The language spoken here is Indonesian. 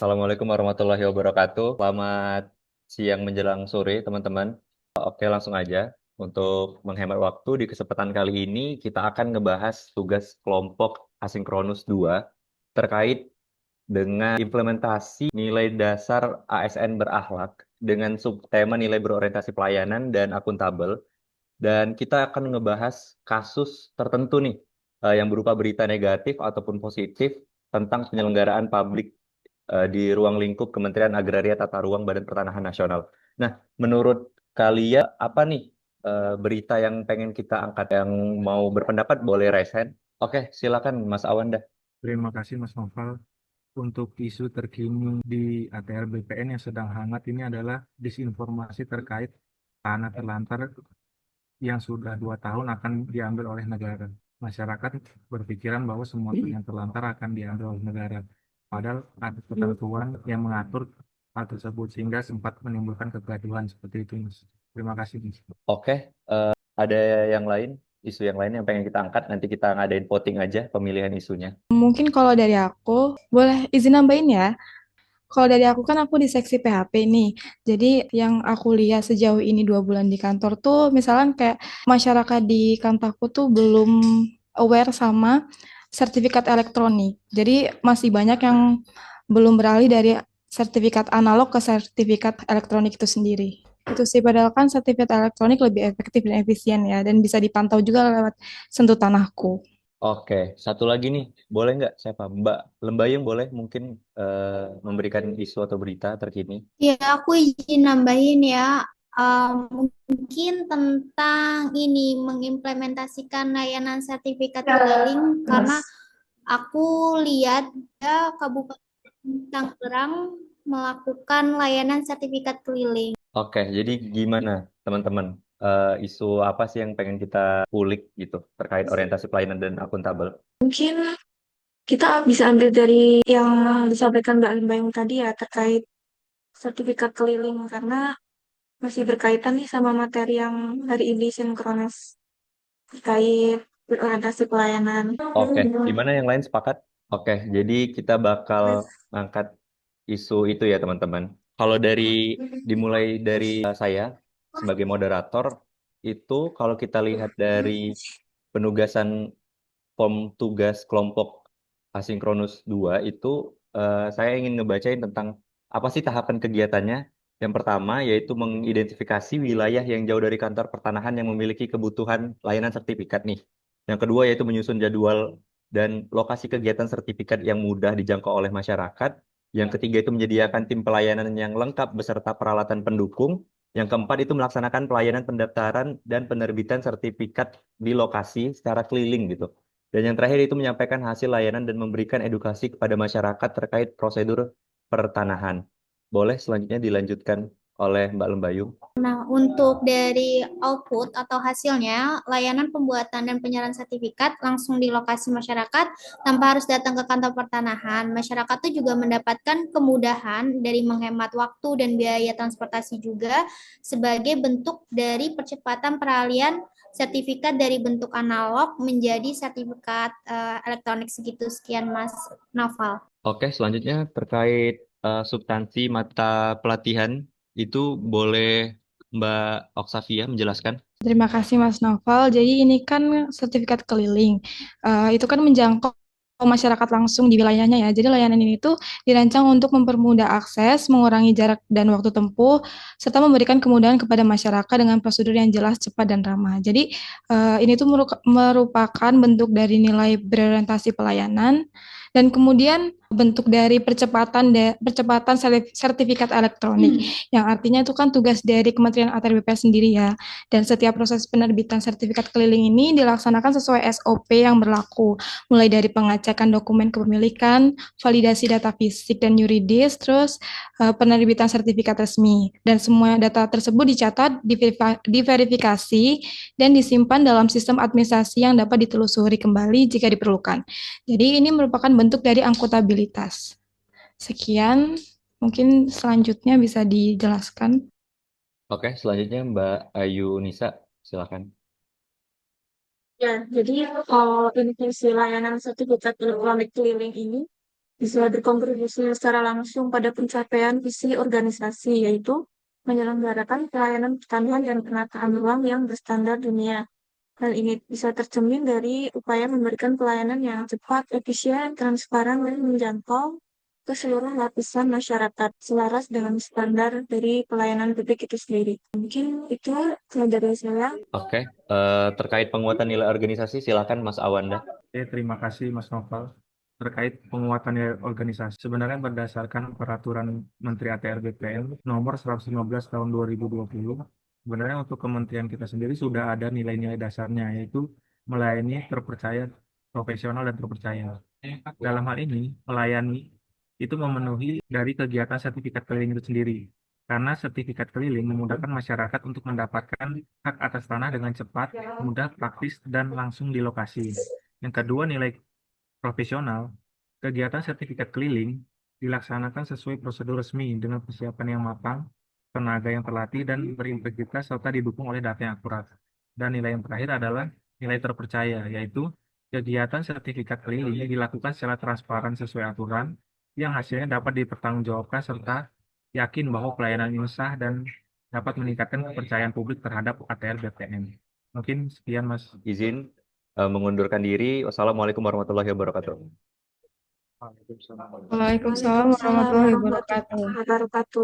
Assalamualaikum warahmatullahi wabarakatuh. Selamat siang menjelang sore, teman-teman. Oke, langsung aja. Untuk menghemat waktu, di kesempatan kali ini kita akan ngebahas tugas kelompok asinkronus 2 terkait dengan implementasi nilai dasar ASN berakhlak dengan subtema nilai berorientasi pelayanan dan akuntabel. Dan kita akan ngebahas kasus tertentu nih, yang berupa berita negatif ataupun positif tentang penyelenggaraan publik di ruang lingkup Kementerian Agraria Tata Ruang Badan Pertanahan Nasional. Nah, menurut kalian apa nih berita yang pengen kita angkat, yang mau berpendapat boleh raise hand? Oke, silakan Mas Awanda. Terima kasih Mas Noval. Untuk isu terkini di ATR BPN yang sedang hangat ini adalah disinformasi terkait tanah terlantar yang sudah 2 tahun akan diambil oleh negara. Masyarakat berpikiran bahwa semua yang terlantar akan diambil oleh negara. Padahal ada ketentuan yang mengatur hal tersebut sehingga sempat menimbulkan kegaduhan seperti itu, Mas. Terima kasih, Mas. Oke, ada yang lain, isu yang lain yang pengen kita angkat, nanti kita ngadain voting aja pemilihan isunya. Mungkin kalau dari aku, boleh izin nambahin ya. Kalau dari aku kan aku di seksi PHP nih. Jadi yang aku lihat sejauh ini 2 bulan di kantor tuh, misalnya kayak masyarakat di kantorku tuh belum aware sama sertifikat elektronik. Jadi masih banyak yang belum beralih dari sertifikat analog ke sertifikat elektronik itu sendiri. Itu sih, padahal kan sertifikat elektronik lebih efektif dan efisien ya, dan bisa dipantau juga lewat sentuh tanahku. Oke, satu lagi nih, boleh nggak siapa? Mbak Lembayung boleh mungkin memberikan isu atau berita terkini? Ya, aku izin nambahin ya. Mungkin tentang ini mengimplementasikan layanan sertifikat keliling karena aku lihat ya Kabupaten Tangerang melakukan layanan sertifikat keliling. Oke, jadi gimana teman-teman? Isu apa sih yang pengen kita kulik gitu terkait orientasi pelayanan dan akuntabel? Mungkin kita bisa ambil dari yang disampaikan Mbak Limbayong tadi ya terkait sertifikat keliling karena masih berkaitan nih sama materi yang hari ini sinkronis terkait berorientasi pelayanan. Oke, gimana yang lain sepakat? Oke, jadi kita bakal ngangkat isu itu ya teman-teman. Kalau dimulai dari saya sebagai moderator, itu kalau kita lihat dari penugasan form tugas kelompok asinkronus 2 itu, saya ingin ngebacain tentang apa sih tahapan kegiatannya. Yang pertama yaitu mengidentifikasi wilayah yang jauh dari kantor pertanahan yang memiliki kebutuhan layanan sertifikat nih. Yang kedua yaitu menyusun jadwal dan lokasi kegiatan sertifikat yang mudah dijangkau oleh masyarakat. Yang ketiga itu menyediakan tim pelayanan yang lengkap beserta peralatan pendukung. Yang keempat itu melaksanakan pelayanan pendaftaran dan penerbitan sertifikat di lokasi secara keliling gitu. Dan yang terakhir itu menyampaikan hasil layanan dan memberikan edukasi kepada masyarakat terkait prosedur pertanahan. Boleh selanjutnya dilanjutkan oleh Mbak Lembayung. Nah, untuk dari output atau hasilnya, layanan pembuatan dan penyerahan sertifikat langsung di lokasi masyarakat tanpa harus datang ke kantor pertanahan. Masyarakat tuh juga mendapatkan kemudahan dari menghemat waktu dan biaya transportasi juga sebagai bentuk dari percepatan peralihan sertifikat dari bentuk analog menjadi sertifikat elektronik segitu. Sekian Mas Noval. Oke, selanjutnya terkait substansi mata pelatihan itu boleh Mbak Oksavia menjelaskan. Terima kasih Mas Noval. Jadi ini kan sertifikat keliling. Itu kan menjangkau masyarakat langsung di wilayahnya ya. Jadi layanan ini tuh dirancang untuk mempermudah akses, mengurangi jarak dan waktu tempuh, serta memberikan kemudahan kepada masyarakat dengan prosedur yang jelas, cepat, dan ramah. Jadi ini tuh merupakan bentuk dari nilai berorientasi pelayanan dan kemudian bentuk dari percepatan sertifikat elektronik yang artinya itu kan tugas dari Kementerian ATR BPN sendiri ya. Dan setiap proses penerbitan sertifikat keliling ini dilaksanakan sesuai SOP yang berlaku, mulai dari pengecekan dokumen kepemilikan, validasi data fisik dan yuridis, terus penerbitan sertifikat resmi. Dan semua data tersebut dicatat, diverifikasi, dan disimpan dalam sistem administrasi yang dapat ditelusuri kembali jika diperlukan. Jadi ini merupakan bentuk dari akuntabilitas. Sekian, mungkin selanjutnya bisa dijelaskan. Oke, selanjutnya Mbak Ayu Nisa, silakan. Ya, jadi inklusi layanan sertifikat elektronik keliling ini bisa berkontribusi secara langsung pada pencapaian visi organisasi, yaitu menyelenggarakan pelayanan pertanian dan penataan ruang yang berstandar dunia. Hal ini bisa tercermin dari upaya memberikan pelayanan yang cepat, efisien, transparan, dan menjangkau ke seluruh lapisan masyarakat selaras dengan standar dari pelayanan publik itu sendiri. Mungkin itu dari saya. Oke, terkait penguatan nilai organisasi, silakan Mas Awanda. Terima kasih Mas Noval. Terkait penguatan nilai organisasi, sebenarnya berdasarkan Peraturan Menteri ATR BPN Nomor 115 Tahun 2020, sebenarnya untuk kementerian kita sendiri sudah ada nilai-nilai dasarnya, yaitu melayani, terpercaya, profesional, dan terpercaya. Dalam hal ini, melayani itu memenuhi dari kegiatan sertifikat keliling itu sendiri. Karena sertifikat keliling memudahkan masyarakat untuk mendapatkan hak atas tanah dengan cepat, mudah, praktis, dan langsung di lokasi. Yang kedua, nilai profesional. Kegiatan sertifikat keliling dilaksanakan sesuai prosedur resmi dengan persiapan yang matang, tenaga yang terlatih, dan berintegritas, serta didukung oleh data yang akurat. Dan nilai yang terakhir adalah nilai terpercaya, yaitu kegiatan sertifikat keliling dilakukan secara transparan sesuai aturan, yang hasilnya dapat dipertanggungjawabkan serta yakin bahwa pelayanan ini sah dan dapat meningkatkan kepercayaan publik terhadap ATR BPN. Mungkin sekian, Mas. Izin mengundurkan diri. Wassalamualaikum warahmatullahi wabarakatuh. Waalaikumsalam. Waalaikumsalam warahmatullahi wabarakatuh. Wabarakatuh.